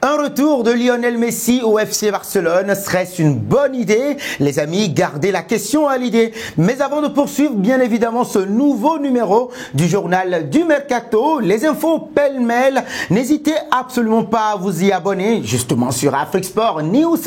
Un retour de Lionel Messi au FC Barcelone, serait-ce une bonne idée? Les amis, gardez la question à l'idée. Mais avant de poursuivre, bien évidemment, ce nouveau numéro du journal du Mercato, les infos pêle-mêle, n'hésitez absolument pas à vous y abonner, justement sur Afrique Sport News,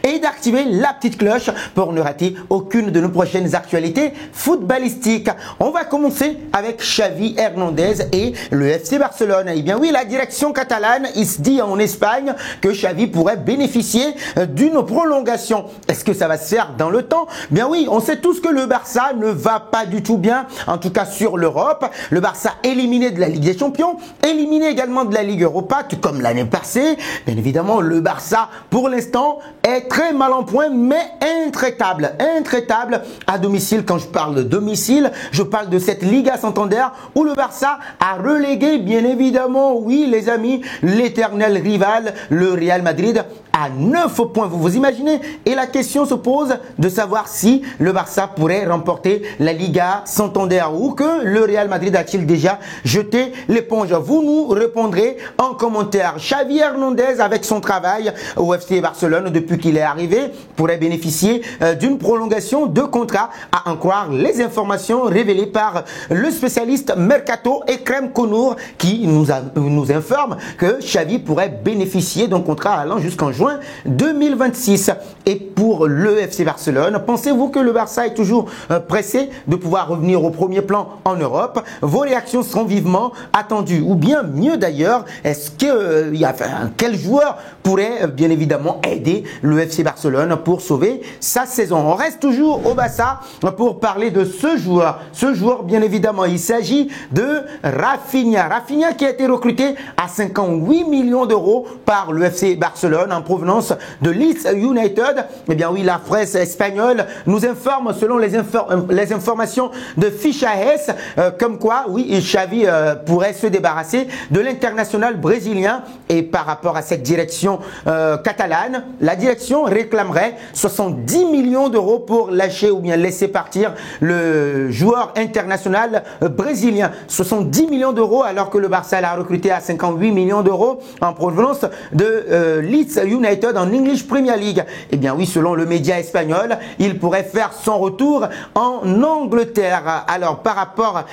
et d'activer la petite cloche pour ne rater aucune de nos prochaines actualités footballistiques. On va commencer avec Xavi Hernandez et le FC Barcelone. Eh bien oui, la direction catalane, il se dit en Espagne que Xavi pourrait bénéficier d'une prolongation. Est-ce que ça va se faire dans le temps? Bien oui, on sait tous que le Barça ne va pas du tout bien, en tout cas sur l'Europe. Le Barça éliminé de la Ligue des Champions, éliminé également de la Ligue Europa, tout comme l'année passée. Bien évidemment, le Barça, pour l'instant, est très mal en point, mais intraitable. Intraitable à domicile. Quand je parle de domicile, je parle de cette Liga Santander où le Barça a relégué, bien évidemment, oui les amis, l'éternel rival, le Real Madrid, à 9 points. Vous vous imaginez? Et la question se pose de savoir si le Barça pourrait remporter la Liga Santander ou que le Real Madrid a-t-il déjà jeté l'éponge. Vous nous répondrez en commentaire. Xavi Hernandez, avec son travail au FC Barcelone depuis qu'il est arrivé, pourrait bénéficier d'une prolongation de contrat, à en croire les informations révélées par le spécialiste Mercato Ekrem Konour, qui nous informe que Xavi pourrait bénéficier d'un contrat allant jusqu'en juin 2026. Et pour le FC Barcelone, pensez-vous que le Barça est toujours pressé de pouvoir revenir au premier plan en Europe? Vos réactions seront vivement attendues. Ou bien mieux d'ailleurs, est-ce que quel joueur pourrait bien évidemment aider le FC Barcelone pour sauver sa saison? On reste toujours au Barça pour parler de ce joueur. Ce joueur, bien évidemment, il s'agit de Rafinha. Rafinha qui a été recruté à 58 millions d'euros par le FC Barcelone en provenance de Leeds United. Eh bien oui, la presse espagnole nous informe, selon les informations de Fichaes, comme quoi, oui, Xavi pourrait se débarrasser de l'international brésilien. Et par rapport à cette direction catalane, la direction réclamerait 70 millions d'euros pour lâcher ou bien laisser partir le joueur international brésilien. 70 millions d'euros alors que le Barça l'a recruté à 58 millions d'euros en provenance de Leeds United en English Premier League. Eh bien oui, selon le média espagnol, il pourrait faire son retour en Angleterre. Alors par rapport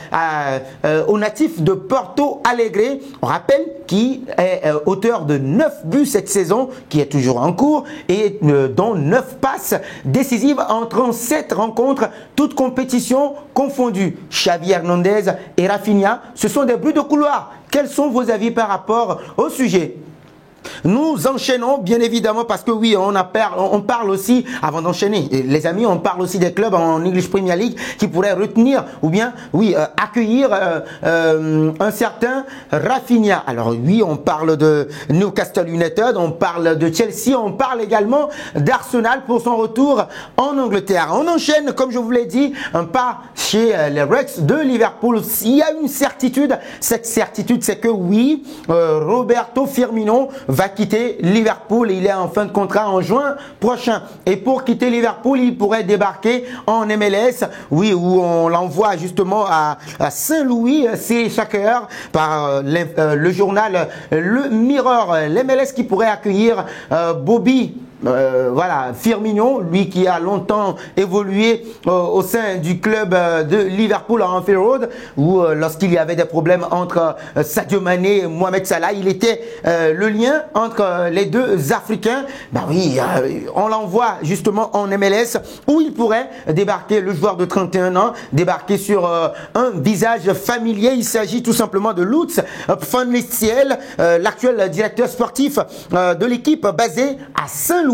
au natif de Porto Alegre, on rappelle qu'il est auteur de 9 buts cette saison, qui est toujours en cours, et dont 9 passes décisives en 37 rencontres, toutes compétitions confondues. Xavi Hernandez et Rafinha, ce sont des bruits de couloir. Quels sont vos avis par rapport au sujet? Nous enchaînons bien évidemment parce que oui, on parle aussi, avant d'enchaîner, les amis, on parle aussi des clubs en English Premier League qui pourraient retenir ou bien, oui, accueillir un certain Rafinha. Alors oui, on parle de Newcastle United, on parle de Chelsea, on parle également d'Arsenal pour son retour en Angleterre. On enchaîne, comme je vous l'ai dit, un pas chez les Reds de Liverpool. Il y a une certitude, cette certitude, c'est que oui, Roberto Firmino va quitter Liverpool. Il est en fin de contrat en juin prochain. Et pour quitter Liverpool, il pourrait débarquer en MLS. Oui, où on l'envoie justement à Saint-Louis, c'est chaque heure par le journal Le Mirror. L'MLS qui pourrait accueillir Bobby. Voilà, Firmino, lui qui a longtemps évolué au sein du club de Liverpool à Anfield Road, où lorsqu'il y avait des problèmes entre Sadio Mané et Mohamed Salah, il était le lien entre les deux Africains. Ben oui, on l'envoie justement en MLS où il pourrait débarquer, le joueur de 31 ans, débarquer sur un visage familier. Il s'agit tout simplement de Lutz van Liestiel, l'actuel directeur sportif de l'équipe basée à Saint-Louis,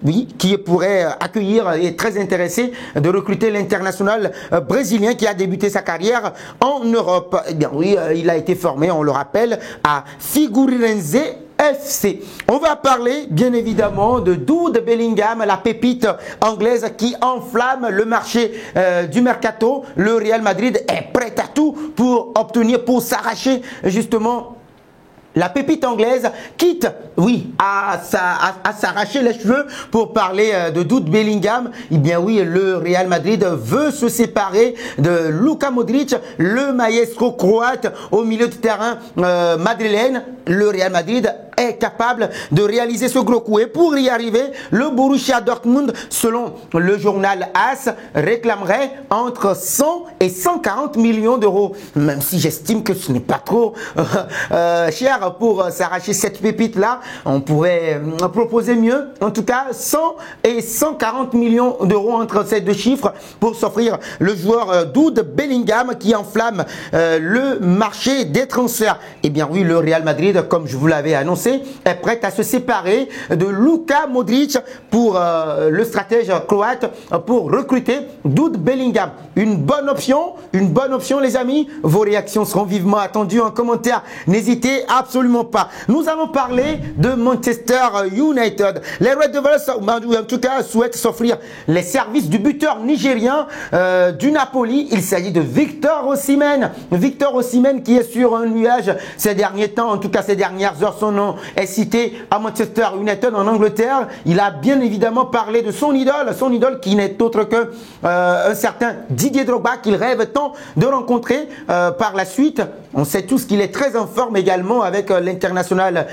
oui, qui pourrait accueillir et est très intéressé de recruter l'international brésilien qui a débuté sa carrière en Europe. Eh bien oui, il a été formé, on le rappelle, à Figueirense FC. On va parler bien évidemment de Jude Bellingham, la pépite anglaise qui enflamme le marché du mercato. Le Real Madrid est prêt à tout pour obtenir, pour s'arracher justement la pépite anglaise, quitte, oui, à s'arracher les cheveux pour parler de Jude Bellingham. Eh bien oui, le Real Madrid veut se séparer de Luka Modric, le maestro croate au milieu de terrain madrilène. Le Real Madrid est capable de réaliser ce gros coup. Et pour y arriver, le Borussia Dortmund, selon le journal AS, réclamerait entre 100 et 140 millions d'euros. Même si j'estime que ce n'est pas trop cher pour s'arracher cette pépite-là, on pourrait proposer mieux. En tout cas, 100 et 140 millions d'euros entre ces deux chiffres pour s'offrir le joueur Jude Bellingham qui enflamme le marché des transferts. Eh bien oui, le Real Madrid, comme je vous l'avais annoncé, est prêt à se séparer de Luka Modric pour le stratège croate pour recruter Jude Bellingham. Une bonne option les amis. Vos réactions seront vivement attendues en commentaire. N'hésitez absolument pas. Nous allons parler de Manchester United. Les Red Devils, en tout cas, souhaitent s'offrir les services du buteur nigérien du Napoli. Il s'agit de Victor Osimhen. Victor Osimhen qui est sur un nuage ces derniers temps, en tout cas ces dernières heures. Son nom est cité à Manchester United en Angleterre. Il a bien évidemment parlé de son idole qui n'est autre que un certain Didier Drogba qu'il rêve tant de rencontrer par la suite. On sait tous qu'il est très en forme également avec l'international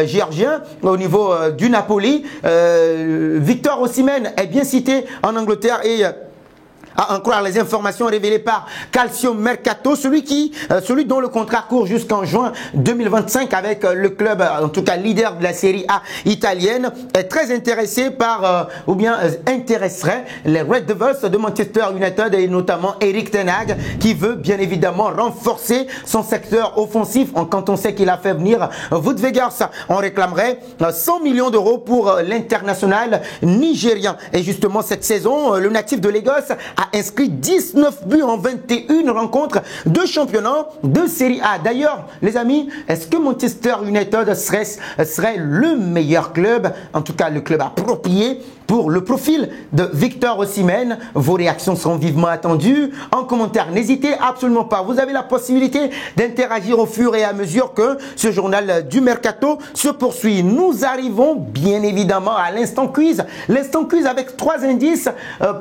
géorgien au niveau du Napoli. Victor Osimhen est bien cité en Angleterre et à en croire les informations révélées par Calcio Mercato, celui dont le contrat court jusqu'en juin 2025 avec le club, en tout cas leader de la Série A italienne, est très intéressé par, ou bien intéresserait les Red Devils de Manchester United et notamment Erik ten Hag qui veut bien évidemment renforcer son secteur offensif quand on sait qu'il a fait venir Wout Weghorst. On réclamerait 100 millions d'euros pour l'international nigérien. Et justement cette saison, le natif de Lagos a inscrit 19 buts en 21 rencontres de championnat de Série A. D'ailleurs, les amis, est-ce que Manchester United serait le meilleur club, en tout cas le club approprié pour le profil de Victor Osimhen? Vos réactions seront vivement attendues en commentaire. N'hésitez absolument pas. Vous avez la possibilité d'interagir au fur et à mesure que ce journal du Mercato se poursuit. Nous arrivons bien évidemment à l'instant quiz. L'instant quiz avec 3 indices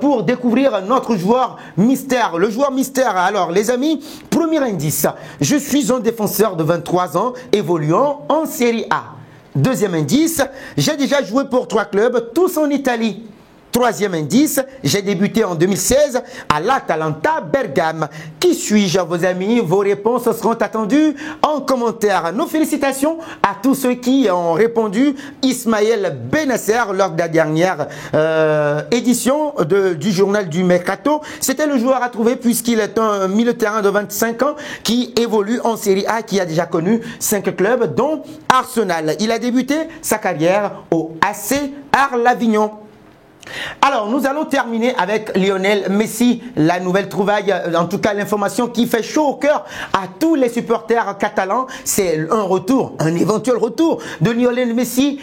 pour découvrir notre joueur mystère. Le joueur mystère. Alors les amis, premier indice. Je suis un défenseur de 23 ans évoluant en Série A. Deuxième indice, j'ai déjà joué pour 3 clubs, tous en Italie. Troisième indice, j'ai débuté en 2016 à l'Atalanta Bergame. Qui suis-je, vos amis? Vos réponses seront attendues en commentaire. Nos félicitations à tous ceux qui ont répondu. Ismaël Benasser lors de la dernière édition du journal du Mercato. C'était le joueur à trouver puisqu'il est un milieu de terrain de 25 ans qui évolue en Série A, qui a déjà connu 5 clubs dont Arsenal. Il a débuté sa carrière au AC Arles-Avignon. Alors, nous allons terminer avec Lionel Messi, la nouvelle trouvaille, en tout cas l'information qui fait chaud au cœur à tous les supporters catalans. C'est un éventuel retour de Lionel Messi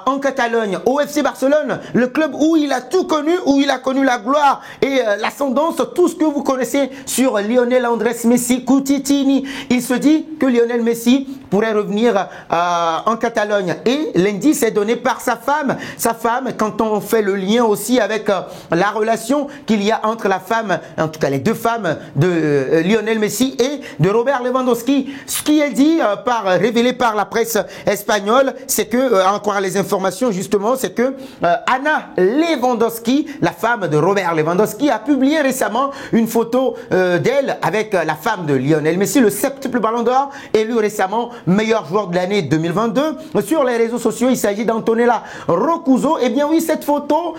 en Catalogne, au FC Barcelone, le club où il a tout connu, où il a connu la gloire et l'ascendance, tout ce que vous connaissez sur Lionel Andrés Messi Coutinho. Il se dit que Lionel Messi pourrait revenir en Catalogne et l'indice est donné par sa femme. Sa femme, quand on fait le lien aussi avec la relation qu'il y a entre la femme, en tout cas les deux femmes de Lionel Messi et de Robert Lewandowski. Ce qui est dit, révélé par la presse espagnole, c'est que, en croire les informations justement, c'est que Anna Lewandowski, la femme de Robert Lewandowski, a publié récemment une photo d'elle avec la femme de Lionel Messi, le septuple ballon d'or, élu récemment meilleur joueur de l'année 2022. Sur les réseaux sociaux, il s'agit d'Antonella Roccuzzo. Et bien oui, cette photo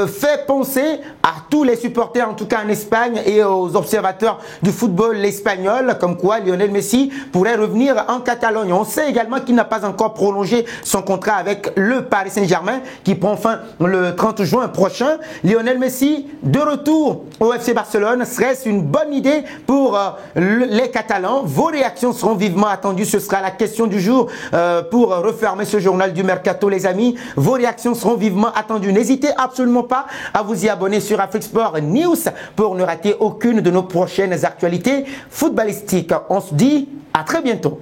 fait penser à tous les supporters, en tout cas en Espagne, et aux observateurs du football espagnol, comme quoi Lionel Messi pourrait revenir en Catalogne. On sait également qu'il n'a pas encore prolongé son contrat avec le Paris Saint-Germain, qui prend fin le 30 juin prochain. Lionel Messi, de retour au FC Barcelone, serait-ce une bonne idée pour les Catalans? Vos réactions seront vivement attendues. Ce sera la question du jour pour refermer ce journal du Mercato, les amis. Vos réactions seront vivement attendues. N'hésitez absolument pas à vous y abonner sur Afrique Sport News pour ne rater aucune de nos prochaines actualités footballistiques. On se dit à très bientôt.